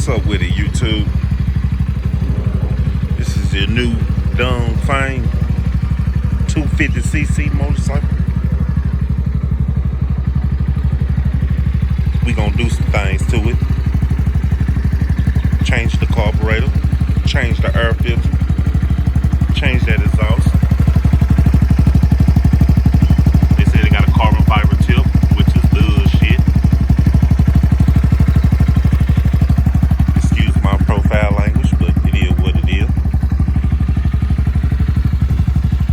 What's up with it, YouTube? This is your new dumb fang 250cc motorcycle. We gonna do some things to it. Change the carburetor, change the air filter, change that exhaust. They say they got a carbon fiber tip, which is bullshit. Excuse my profile language, but it is what it is.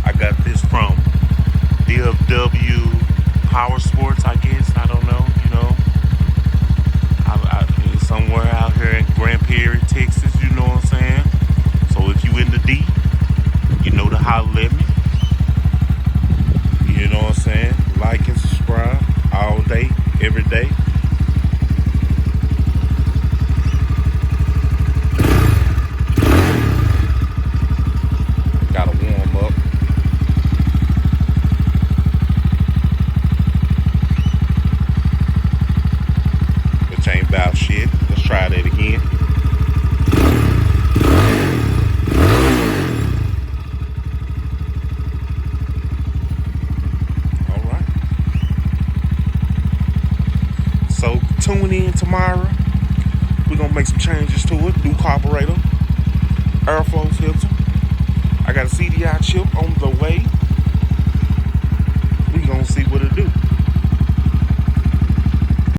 I got this from DFW Power Sports, I guess. I don't know, it's somewhere out here in Grand Prairie, Texas, you know what I'm saying? So if you in the D, you know to holler at me. You know what I'm saying? Like and subscribe all day, every day. Gotta warm up. Which ain't about shit. Let's try that again. Alright. So tune in tomorrow. We're gonna make some changes to it. New carburetor, airflow filter. I got a CDI chip on the way. We gonna see what it do.